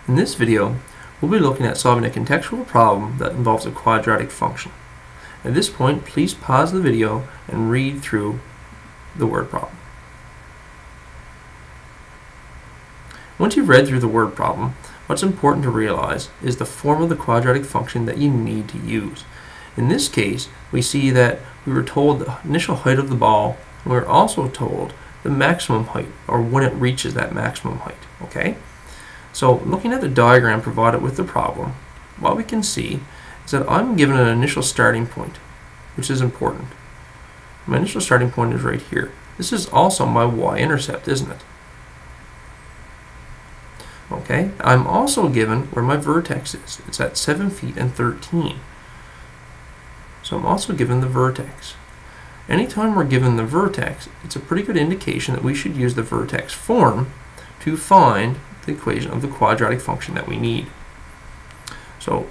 In this video, we'll be looking at solving a contextual problem that involves a quadratic function. At this point, please pause the video and read through the word problem. Once you've read through the word problem, what's important to realize is the form of the quadratic function that you need to use. In this case, we see that we were told the initial height of the ball, and we were also told the maximum height, or when it reaches that maximum height. Okay? So looking at the diagram provided with the problem, what we can see is that I'm given an initial starting point, which is important. My initial starting point is right here. This is also my y-intercept, isn't it? Okay, I'm also given where my vertex is. It's at 7 feet and 13. So I'm also given the vertex. Anytime we're given the vertex, it's a pretty good indication that we should use the vertex form to find the equation of the quadratic function that we need. So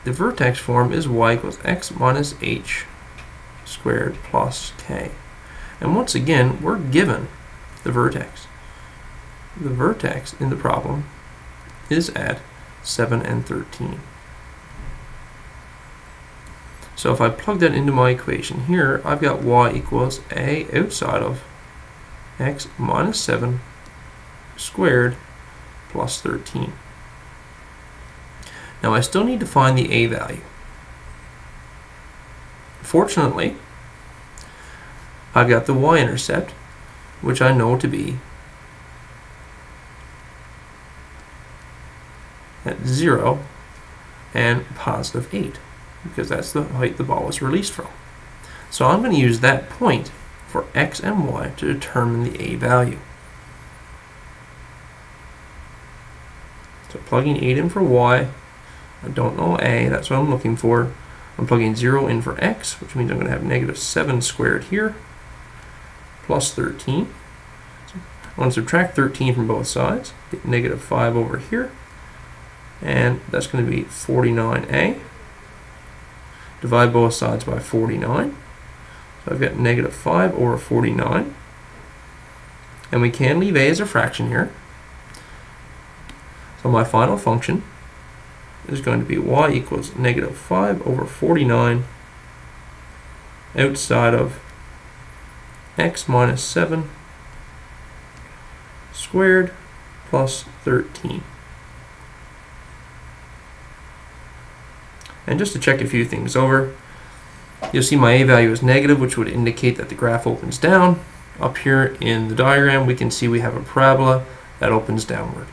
the vertex form is y equals x minus h squared plus k. And once again, we're given the vertex. The vertex in the problem is at 7 and 13. So if I plug that into my equation here, I've got y equals a outside of x minus 7 squared plus 13. Now I still need to find the a value. Fortunately, I've got the y-intercept, which I know to be at 0 and positive 8, because that's the height the ball was released from. So I'm going to use that point for x and y to determine the a value. So plugging 8 in for y, I don't know a, that's what I'm looking for. I'm plugging 0 in for x, which means I'm going to have negative 7 squared here, plus 13. So I want to subtract 13 from both sides, get negative 5 over here, and that's going to be 49a. Divide both sides by 49. So I've got negative 5 over 49. And we can leave a as a fraction here. So my final function is going to be y equals negative 5 over 49 outside of x minus 7 squared plus 13. And just to check a few things over, you'll see my a value is negative, which would indicate that the graph opens down. Up here in the diagram, we can see we have a parabola that opens downward.